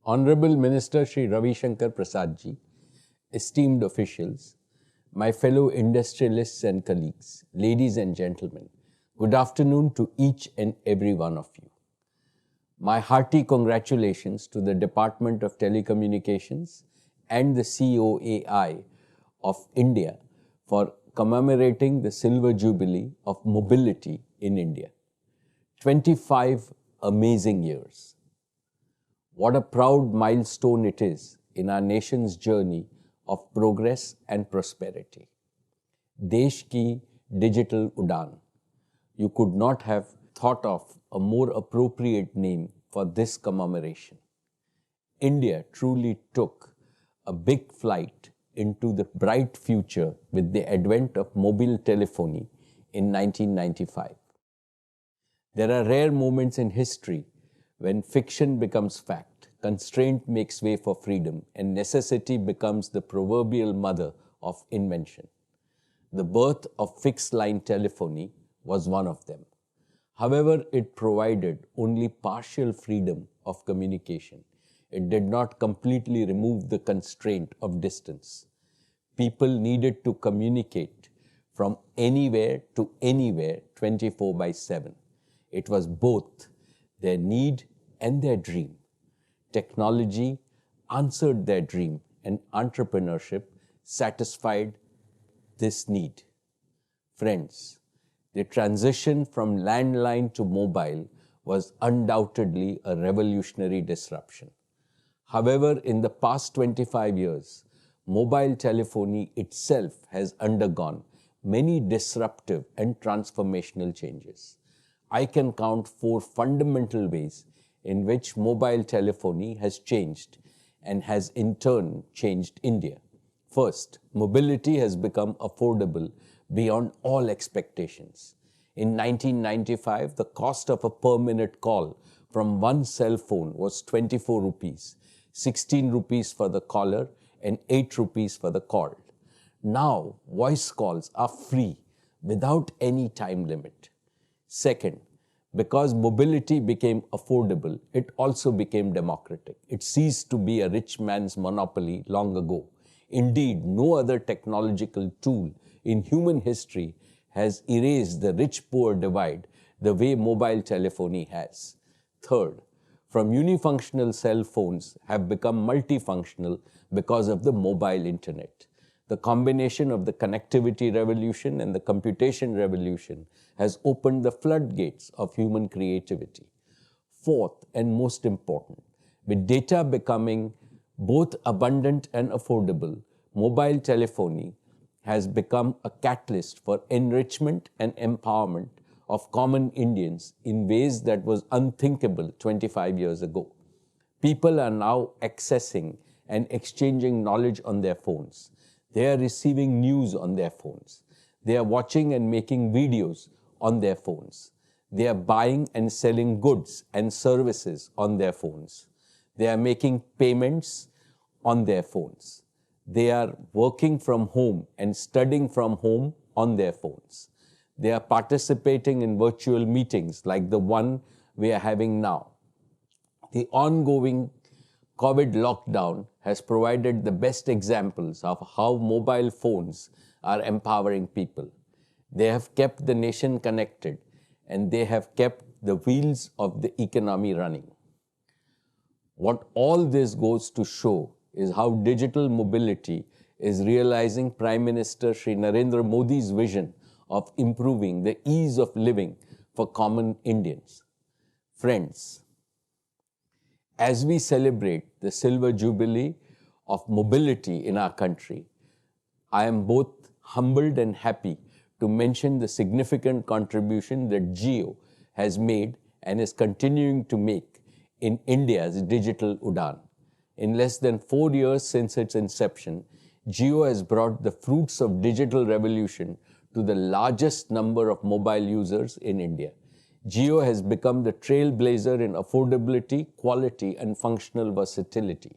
Honorable Minister Shri Ravi Shankar Prasad ji, esteemed officials, my fellow industrialists and colleagues, ladies and gentlemen, good afternoon to each and every one of you. My hearty congratulations to the Department of Telecommunications and the COAI of India for commemorating the Silver Jubilee of Mobility in India. 25 amazing years. What a proud milestone it is in our nation's journey of progress and prosperity. Desh ki digital udan. You could not have thought of a more appropriate name for this commemoration. India truly took a big flight into the bright future with the advent of mobile telephony in 1995. There are rare moments in history when fiction becomes fact, constraint makes way for freedom, and necessity becomes the proverbial mother of invention. The birth of fixed-line telephony was one of them. However, it provided only partial freedom of communication. It did not completely remove the constraint of distance. People needed to communicate from anywhere to anywhere 24/7. It was both their need and their dream. Technology answered their dream, and entrepreneurship satisfied this need. Friends, the transition from landline to mobile was undoubtedly a revolutionary disruption. However, in the past 25 years, mobile telephony itself has undergone many disruptive and transformational changes. I can count 4 fundamental ways in which mobile telephony has changed and has in turn changed India. First, mobility has become affordable beyond all expectations. In 1995, the cost of a per-minute call from one cell phone was 24 rupees, 16 rupees for the caller and 8 rupees for the called. Now, voice calls are free without any time limit. Second, because mobility became affordable, it also became democratic. It ceased to be a rich man's monopoly long ago. Indeed, no other technological tool in human history has erased the rich-poor divide the way mobile telephony has. Third, from unifunctional cell phones have become multifunctional because of the mobile internet. The combination of the connectivity revolution and the computation revolution has opened the floodgates of human creativity. Fourth, and most important, with data becoming both abundant and affordable, mobile telephony has become a catalyst for enrichment and empowerment of common Indians in ways that was unthinkable 25 years ago. People are now accessing and exchanging knowledge on their phones. They are receiving news on their phones. They are watching and making videos on their phones. They are buying and selling goods and services on their phones. They are making payments on their phones. They are working from home and studying from home on their phones. They are participating in virtual meetings like the one we are having now. The ongoing COVID lockdown has provided the best examples of how mobile phones are empowering people. They have kept the nation connected, and they have kept the wheels of the economy running. What all this goes to show is how digital mobility is realizing Prime Minister Shri Narendra Modi's vision of improving the ease of living for common Indians. Friends, as we celebrate the Silver Jubilee of mobility in our country, I am both humbled and happy to mention the significant contribution that Jio has made and is continuing to make in India's digital Udan. In less than 4 years since its inception, Jio has brought the fruits of digital revolution to the largest number of mobile users in India. Jio has become the trailblazer in affordability, quality, and functional versatility.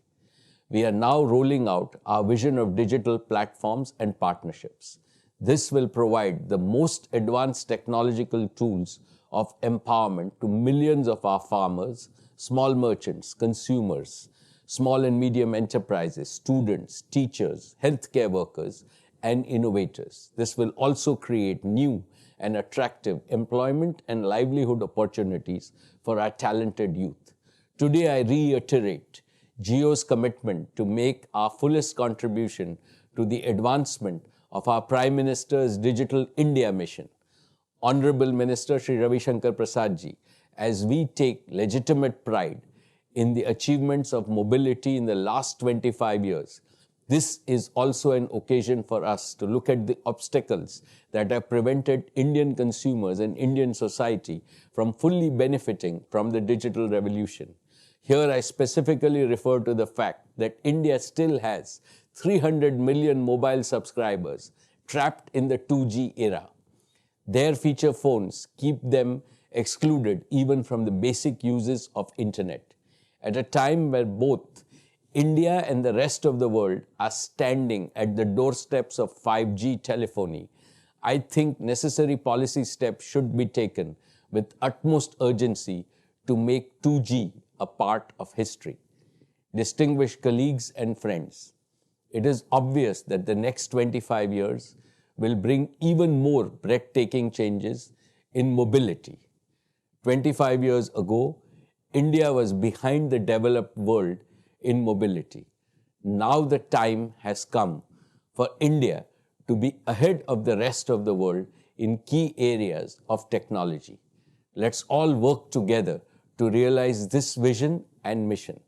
We are now rolling out our vision of digital platforms and partnerships. This will provide the most advanced technological tools of empowerment to millions of our farmers, small merchants, consumers, small and medium enterprises, students, teachers, healthcare workers, and innovators. This will also create new and attractive employment and livelihood opportunities for our talented youth. Today, I reiterate Jio's commitment to make our fullest contribution to the advancement of our Prime Minister's Digital India mission. Honorable Minister Shri Ravi Shankar Prasad ji, as we take legitimate pride in the achievements of mobility in the last 25 years, this is also an occasion for us to look at the obstacles that have prevented Indian consumers and Indian society from fully benefiting from the digital revolution. Here I specifically refer to the fact that India still has 300 million mobile subscribers trapped in the 2G era. Their feature phones keep them excluded even from the basic uses of internet. At a time where both India and the rest of the world are standing at the doorsteps of 5G telephony, I think necessary policy steps should be taken with utmost urgency to make 2G a part of history. Distinguished colleagues and friends, it is obvious that the next 25 years will bring even more breathtaking changes in mobility. 25 years ago, India was behind the developed world in mobility. Now the time has come for India to be ahead of the rest of the world in key areas of technology. Let's all work together to realize this vision and mission.